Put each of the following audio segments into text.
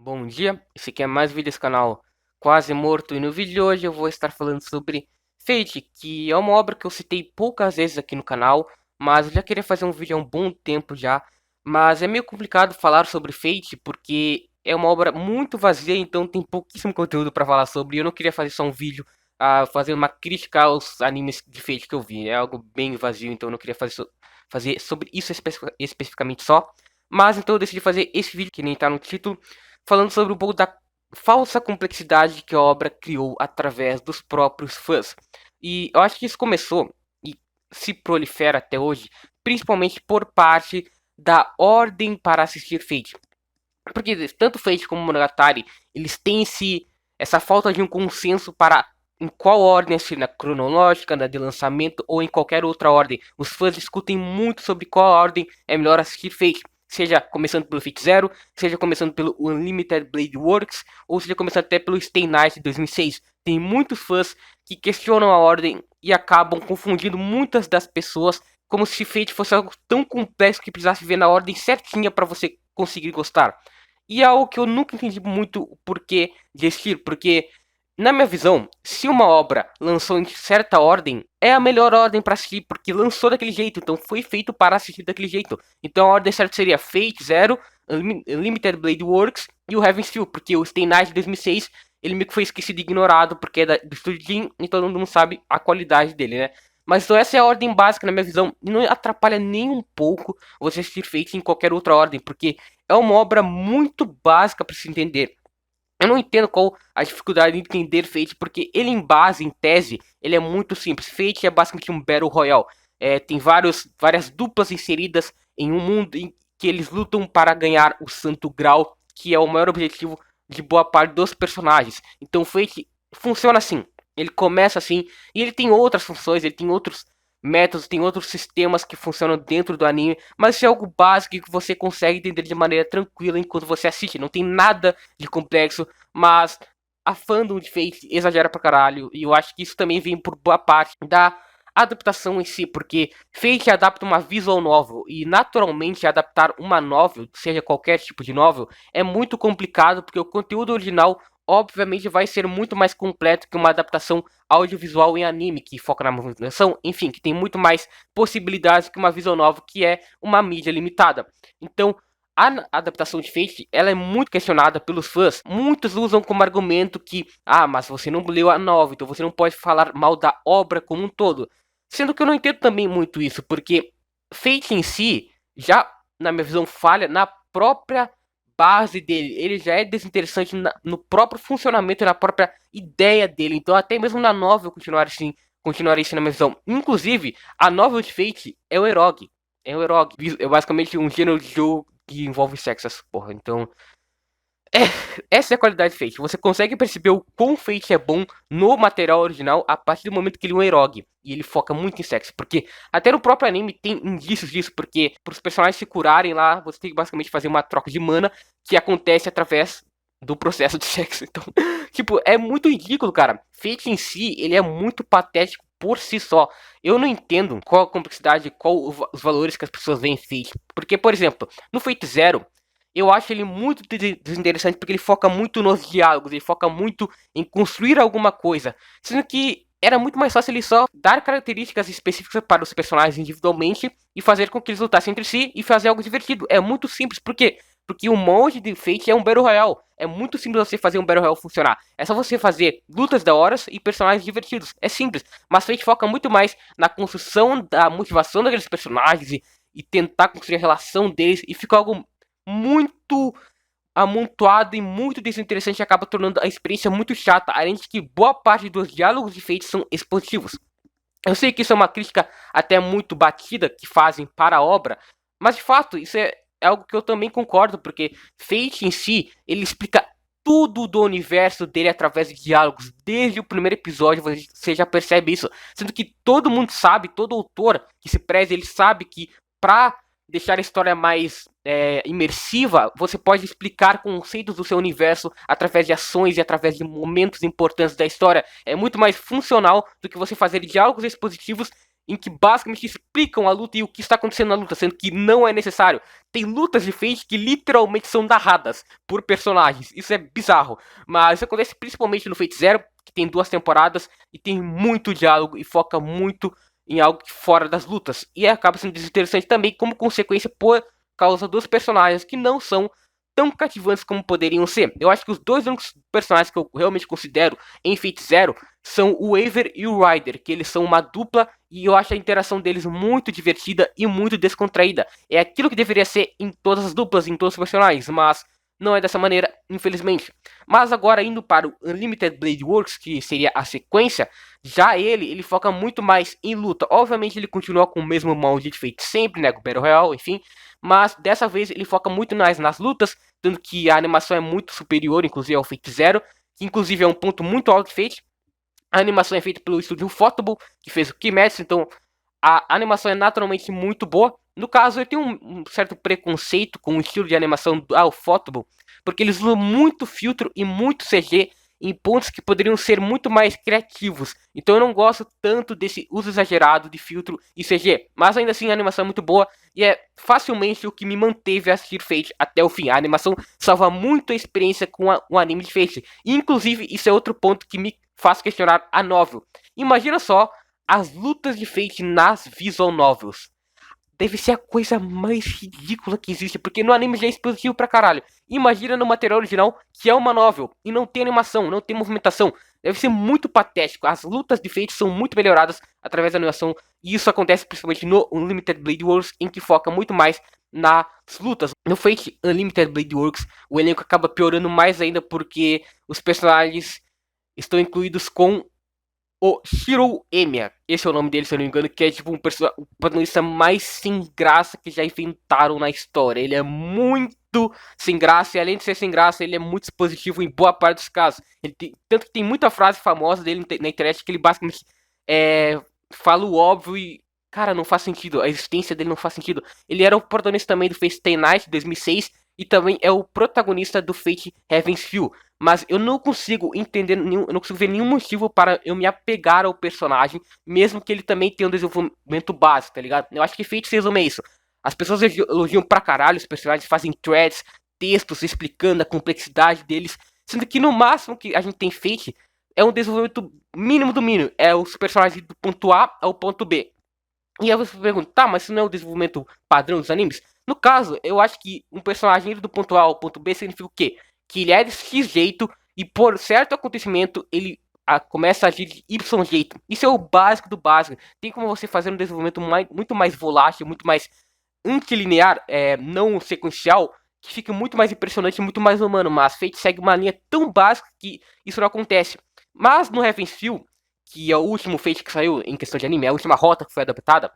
Bom dia, esse aqui é mais um vídeo desse canal Quase Morto e no vídeo de hoje eu vou estar falando sobre Fate, que é uma obra que eu citei poucas vezes aqui no canal, mas eu já queria fazer um vídeo há um bom tempo já, mas é meio complicado falar sobre Fate porque é uma obra muito vazia, então tem pouquíssimo conteúdo para falar sobre, e eu não queria fazer só um vídeo fazendo uma crítica aos animes de Fate que eu vi, é algo bem vazio, então eu não queria fazer sobre isso especificamente só, mas então eu decidi fazer esse vídeo que nem tá no título falando sobre um pouco da falsa complexidade que a obra criou através dos próprios fãs. E eu acho que isso começou e se prolifera até hoje, principalmente por parte da ordem para assistir Fate. Porque tanto Fate como Monogatari, eles têm essa falta de um consenso para em qual ordem assistir, na cronológica, na de lançamento ou em qualquer outra ordem. Os fãs discutem muito sobre qual ordem é melhor assistir Fate. Seja começando pelo Fate Zero, seja começando pelo Unlimited Blade Works, ou seja começando até pelo Stay Night de 2006. Tem muitos fãs que questionam a ordem e acabam confundindo muitas das pessoas como se Fate fosse algo tão complexo que precisasse ver na ordem certinha para você conseguir gostar. E é algo que eu nunca entendi muito o porquê de existir, porque, na minha visão, se uma obra lançou em certa ordem, é a melhor ordem para assistir, porque lançou daquele jeito, então foi feito para assistir daquele jeito. Então a ordem certa seria Fate Zero, Unlimited Blade Works e o Heaven's Feel, porque o Stay Night de 2006 ele meio que foi esquecido e ignorado, porque é do Studio Jin, e todo mundo sabe a qualidade dele, né? Mas então essa é a ordem básica na minha visão, e não atrapalha nem um pouco você assistir Fate em qualquer outra ordem, porque é uma obra muito básica para se entender. Eu não entendo qual a dificuldade de entender Fate, porque ele em base, em tese, ele é muito simples. Fate é basicamente um Battle Royale. Tem várias duplas inseridas em um mundo em que eles lutam para ganhar o Santo Grau, que é o maior objetivo de boa parte dos personagens. Então Fate funciona assim. Ele começa assim, e ele tem outras funções, ele tem outros métodos, tem outros sistemas que funcionam dentro do anime, mas isso é algo básico que você consegue entender de maneira tranquila enquanto você assiste. Não tem nada de complexo, mas a fandom de Fate exagera pra caralho, e eu acho que isso também vem por boa parte da adaptação em si, porque Fate adapta uma visual novel, e naturalmente adaptar uma novel, seja qualquer tipo de novel, é muito complicado, porque o conteúdo original obviamente vai ser muito mais completo que uma adaptação audiovisual em anime, que foca na movimentação, enfim, que tem muito mais possibilidades que uma visual novel, que é uma mídia limitada. Então, a adaptação de Fate, ela é muito questionada pelos fãs. Muitos usam como argumento que, mas você não leu a novel, então você não pode falar mal da obra como um todo. Sendo que eu não entendo também muito isso, porque Fate em si, já, na minha visão, falha na própria base dele. Ele já é desinteressante no próprio funcionamento e na própria ideia dele. Então, até mesmo na novel continuaria assim na minha visão. Inclusive, a novel de Fate é o Erog. É o Erog. É basicamente um gênero de jogo que envolve sexo, essa porra. Então, é, essa é a qualidade de Fate. Você consegue perceber o quão Fate é bom no material original a partir do momento que ele é um Erog. E ele foca muito em sexo. Porque até no próprio anime tem indícios disso. Porque para os personagens se curarem lá, você tem que basicamente fazer uma troca de mana que acontece através do processo de sexo. Então, tipo, é muito ridículo, cara. Fate em si, ele é muito patético por si só. Eu não entendo qual a complexidade, qual os valores que as pessoas veem em Fate. Porque, por exemplo, no Fate Zero, eu acho ele muito desinteressante porque ele foca muito nos diálogos, ele foca muito em construir alguma coisa. Sendo que era muito mais fácil ele só dar características específicas para os personagens individualmente e fazer com que eles lutassem entre si e fazer algo divertido. É muito simples, por quê? Porque o monge de Fate é um Battle Royale. É muito simples você fazer um Battle Royale funcionar. É só você fazer lutas da hora e personagens divertidos. É simples. Mas Fate foca muito mais na construção da motivação daqueles personagens e tentar construir a relação deles. E fica algo muito amontoado e muito desinteressante e acaba tornando a experiência muito chata, além de que boa parte dos diálogos de Fate são expositivos. Eu sei que isso é uma crítica até muito batida que fazem para a obra, mas de fato isso é algo que eu também concordo, porque Fate em si, ele explica tudo do universo dele através de diálogos. Desde o primeiro episódio você já percebe isso. Sendo que todo mundo sabe, todo autor que se preze, ele sabe que pra deixar a história mais imersiva, você pode explicar conceitos do seu universo através de ações e através de momentos importantes da história. É muito mais funcional do que você fazer diálogos expositivos em que basicamente explicam a luta e o que está acontecendo na luta, sendo que não é necessário. Tem lutas de Fate que literalmente são narradas por personagens. Isso é bizarro. Mas isso acontece principalmente no Fate Zero, que tem 2 temporadas e tem muito diálogo e foca muito em algo fora das lutas. E acaba sendo desinteressante também como consequência por causa dos personagens que não são tão cativantes como poderiam ser. Eu acho que os dois únicos personagens que eu realmente considero em Fate Zero são o Waver e o Ryder, que eles são uma dupla e eu acho a interação deles muito divertida e muito descontraída. É aquilo que deveria ser em todas as duplas, em todos os personagens, mas não é dessa maneira, infelizmente. Mas agora indo para o Unlimited Blade Works, que seria a sequência, já ele foca muito mais em luta. Obviamente ele continua com o mesmo molde de Fate sempre, né, com o Battle Royale, enfim, mas dessa vez ele foca muito mais nas lutas, tanto que a animação é muito superior, inclusive ao Fate Zero, que inclusive é um ponto muito alto de Fate. A animação é feita pelo estúdio Ufotable, que fez o Kimetsu, então a animação é naturalmente muito boa. No caso, eu tenho um certo preconceito com o estilo de animação do Ufotable, porque eles usam muito filtro e muito CG em pontos que poderiam ser muito mais criativos. Então eu não gosto tanto desse uso exagerado de filtro e CG, mas ainda assim a animação é muito boa e é facilmente o que me manteve a assistir Fate até o fim. A animação salva muito a experiência com o anime de Fate. E, inclusive, isso é outro ponto que me faz questionar a novel. Imagina só as lutas de Fate nas visual novels. Deve ser a coisa mais ridícula que existe, porque no anime já é explosivo pra caralho. Imagina no material original, que é uma novel, e não tem animação, não tem movimentação. Deve ser muito patético. As lutas de Fate são muito melhoradas através da animação, e isso acontece principalmente no Unlimited Blade Works, em que foca muito mais nas lutas. No Fate Unlimited Blade Works, o elenco acaba piorando mais ainda porque os personagens estão incluídos com o Shiro Emiya. Esse é o nome dele, se eu não me engano, que é tipo um protagonista mais sem graça que já inventaram na história. Ele é muito sem graça, e além de ser sem graça, ele é muito expositivo em boa parte dos casos. Tanto que tem muita frase famosa dele na internet que ele basicamente fala o óbvio e, cara, não faz sentido. A existência dele não faz sentido. Ele era o protagonista também do Fate Stay Night 2006 e também é o protagonista do Fate Heaven's Feel. Mas eu não consigo entender, eu não consigo ver nenhum motivo para eu me apegar ao personagem, mesmo que ele também tenha um desenvolvimento básico, tá ligado? Eu acho que Fate se resume a isso. As pessoas elogiam pra caralho os personagens, fazem threads, textos explicando a complexidade deles, sendo que no máximo que a gente tem Fate é um desenvolvimento mínimo do mínimo. É os personagens do ponto A ao ponto B. E aí você pergunta, tá, mas isso não é o desenvolvimento padrão dos animes? No caso, eu acho que um personagem indo do ponto A ao ponto B significa o quê? Que ele é desse X jeito e por certo acontecimento ele começa a agir de Y jeito. Isso é o básico do básico. Tem como você fazer um desenvolvimento muito mais volátil, muito mais antilinear, não sequencial, que fica muito mais impressionante, muito mais humano. Mas Fate segue uma linha tão básica que isso não acontece. Mas no Heaven's Feel, que é o último Fate que saiu em questão de anime, a última rota que foi adaptada,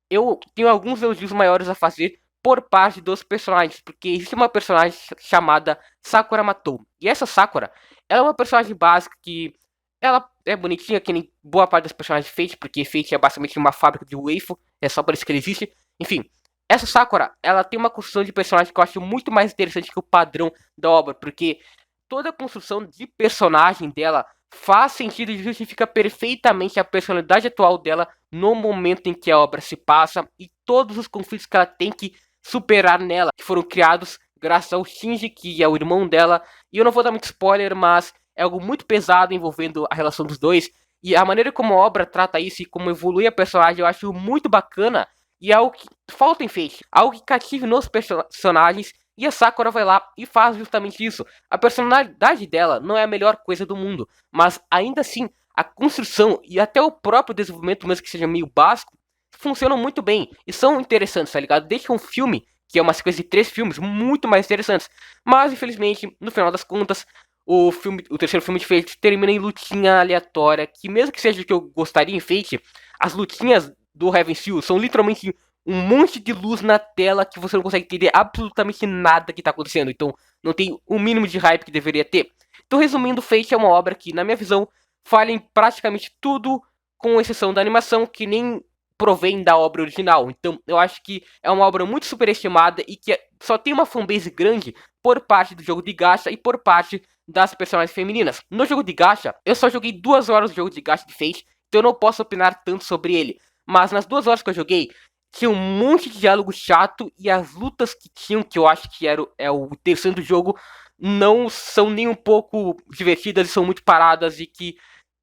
eu tenho alguns elogios maiores a fazer por parte dos personagens, porque existe uma personagem chamada Sakura Matou. E essa Sakura, ela é uma personagem básica que ela é bonitinha, que nem boa parte dos personagens de Fate, porque Fate é basicamente uma fábrica de waifu, é só por isso que ele existe. Enfim, essa Sakura, ela tem uma construção de personagem que eu acho muito mais interessante que o padrão da obra, porque toda a construção de personagem dela faz sentido e justifica perfeitamente a personalidade atual dela no momento em que a obra se passa e todos os conflitos que ela tem que superar nela, que foram criados graças ao Shinji, que é o irmão dela. E eu não vou dar muito spoiler, mas é algo muito pesado envolvendo a relação dos dois. E a maneira como a obra trata isso e como evolui a personagem eu acho muito bacana. E é algo que falta em Fate, algo que cative nos personagens. E a Sakura vai lá e faz justamente isso. A personalidade dela não é a melhor coisa do mundo, mas ainda assim, a construção e até o próprio desenvolvimento, mesmo que seja meio básico, funcionam muito bem e são interessantes, tá ligado? Deixa um filme, que é uma sequência de 3 filmes, muito mais interessantes. Mas, infelizmente, no final das contas, o terceiro filme de Fate termina em lutinha aleatória, que mesmo que seja o que eu gostaria em Fate, as lutinhas do Heaven's Feel são literalmente um monte de luz na tela que você não consegue entender absolutamente nada que tá acontecendo. Então, não tem o mínimo de hype que deveria ter. Então, resumindo, Fate é uma obra que, na minha visão, falha em praticamente tudo, com exceção da animação, que nem provém da obra original. Então, eu acho que é uma obra muito superestimada e que só tem uma fanbase grande por parte do jogo de gacha e por parte das personagens femininas. No jogo de gacha, eu só joguei 2 horas do jogo de gacha de Fate, então eu não posso opinar tanto sobre ele. mas nas 2 horas que eu joguei, tinha um monte de diálogo chato e as lutas que tinham, que eu acho que é o interessante do jogo, não são nem um pouco divertidas e são muito paradas e que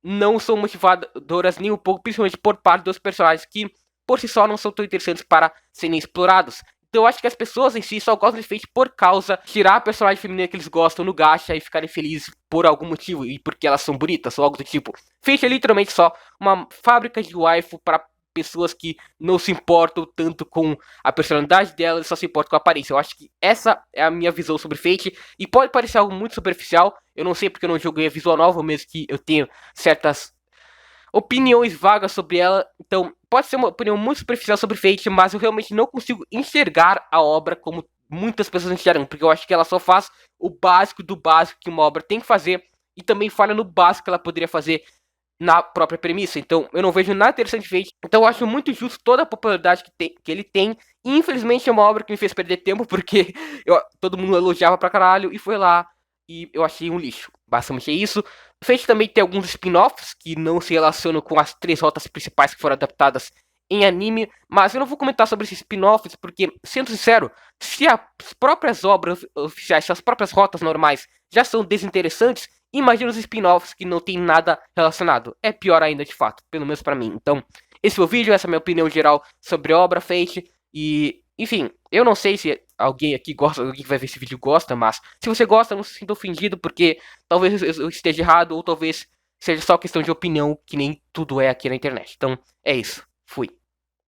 não são motivadoras nem um pouco, principalmente por parte dos personagens que por si só não são tão interessantes para serem explorados. Então eu acho que as pessoas em si só gostam de Fate por causa de tirar a personagem feminina que eles gostam no gacha e ficarem felizes por algum motivo e porque elas são bonitas ou algo do tipo. Fate é literalmente só uma fábrica de waifu para pessoas que não se importam tanto com a personalidade dela, eles só se importam com a aparência. Eu acho que essa é a minha visão sobre Fate e pode parecer algo muito superficial. Eu não sei porque eu não joguei a visual novel, mesmo que eu tenho certas opiniões vagas sobre ela. Então, pode ser uma opinião muito superficial sobre Fate, mas eu realmente não consigo enxergar a obra como muitas pessoas enxergam, porque eu acho que ela só faz o básico do básico que uma obra tem que fazer e também falha no básico que ela poderia fazer na própria premissa. Então, eu não vejo nada interessante Fate. Então, eu acho muito justo toda a popularidade que ele tem. E, infelizmente, é uma obra que me fez perder tempo, porque todo mundo elogiava pra caralho e foi lá e eu achei um lixo. Basicamente é isso. Fate também tem alguns spin-offs que não se relacionam com as 3 rotas principais que foram adaptadas em anime, mas eu não vou comentar sobre esses spin-offs porque, sendo sincero, se as próprias obras oficiais, se as próprias rotas normais já são desinteressantes, imagina os spin-offs que não tem nada relacionado. É pior ainda de fato, pelo menos pra mim. Então, esse foi o vídeo, essa é a minha opinião geral sobre a obra Fate e, enfim, eu não sei se alguém aqui gosta, alguém que vai ver esse vídeo gosta, mas se você gosta, não se sinta ofendido porque talvez eu esteja errado ou talvez seja só questão de opinião, que nem tudo é aqui na internet. Então, é isso. Fui.